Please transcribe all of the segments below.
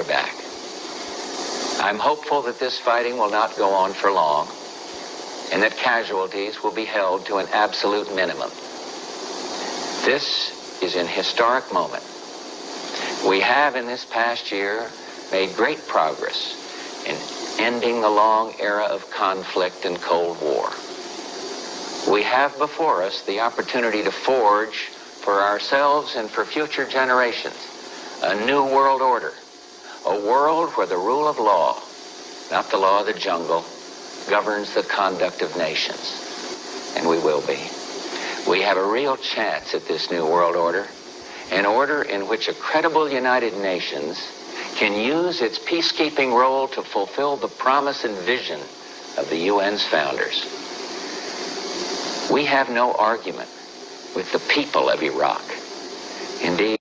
back. I'm hopeful that this fighting will not go on for long and that casualties will be held to an absolute minimum. This is an historic moment. We have in this past year made great progress in ending the long era of conflict and Cold War. We have before us the opportunity to forge for ourselves and for future generations a new world order, a world where the rule of law, not the law of the jungle, governs the conduct of nations. And we will be. We have a real chance at this new world order, an order in which a credible United Nations can use its peacekeeping role to fulfill the promise and vision of the UN's founders. We have no argument with the people of Iraq. Indeed,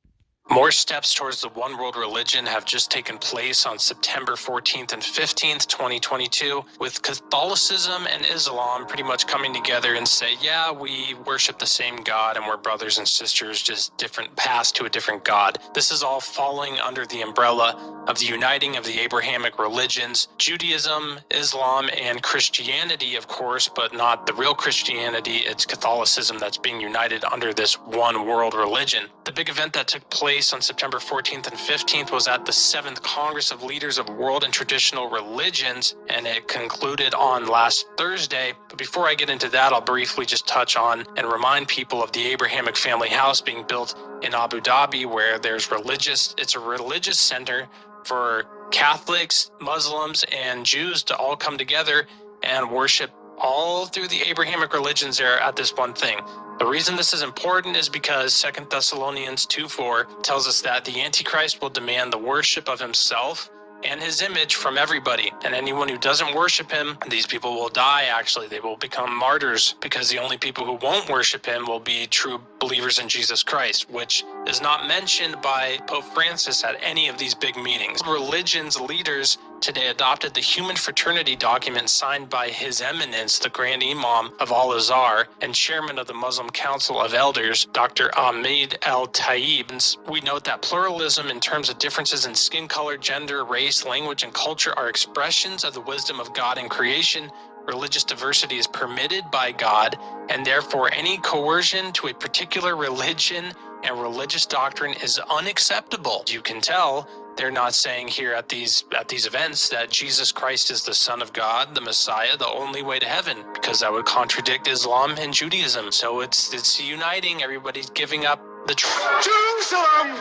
more steps towards the one world religion have just taken place on September 14th and 15th, 2022, with Catholicism and Islam pretty much coming together and say, yeah, we worship the same God and we're brothers and sisters, just different paths to a different God. This is all falling under the umbrella of the uniting of the Abrahamic religions, Judaism, Islam, and Christianity, of course, but not the real Christianity. It's Catholicism that's being united under this one world religion. The big event that took place on September 14th and 15th was at the 7th Congress of Leaders of World and Traditional Religions, and it concluded on last Thursday. But before I get into that, I'll briefly just touch on and remind people of the Abrahamic Family House being built in Abu Dhabi, where it's a religious center for Catholics, Muslims, and Jews to all come together and worship all through the Abrahamic religions there at this one thing. The reason this is important is because 2 Thessalonians 2:4 tells us that the Antichrist will demand the worship of himself and his image from everybody. And anyone who doesn't worship him, these people will die, actually. They will become martyrs, because the only people who won't worship him will be true believers in Jesus Christ, which is not mentioned by Pope Francis at any of these big meetings. Religion's leaders today adopted the Human Fraternity document signed by His Eminence, the Grand Imam of Al-Azhar and chairman of the Muslim Council of Elders, Dr. Ahmed Al-Tayyib. We note that pluralism in terms of differences in skin color, gender, race, language, and culture are expressions of the wisdom of God in creation. Religious diversity is permitted by God, and therefore any coercion to a particular religion and religious doctrine is unacceptable. You can tell they're not saying here at these events that Jesus Christ is the Son of God, the Messiah, the only way to heaven, because that would contradict Islam and Judaism. So it's uniting. Everybody's giving up the truth. Jerusalem,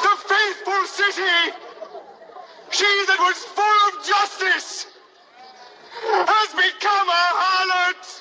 the faithful city, she that was full of justice, has become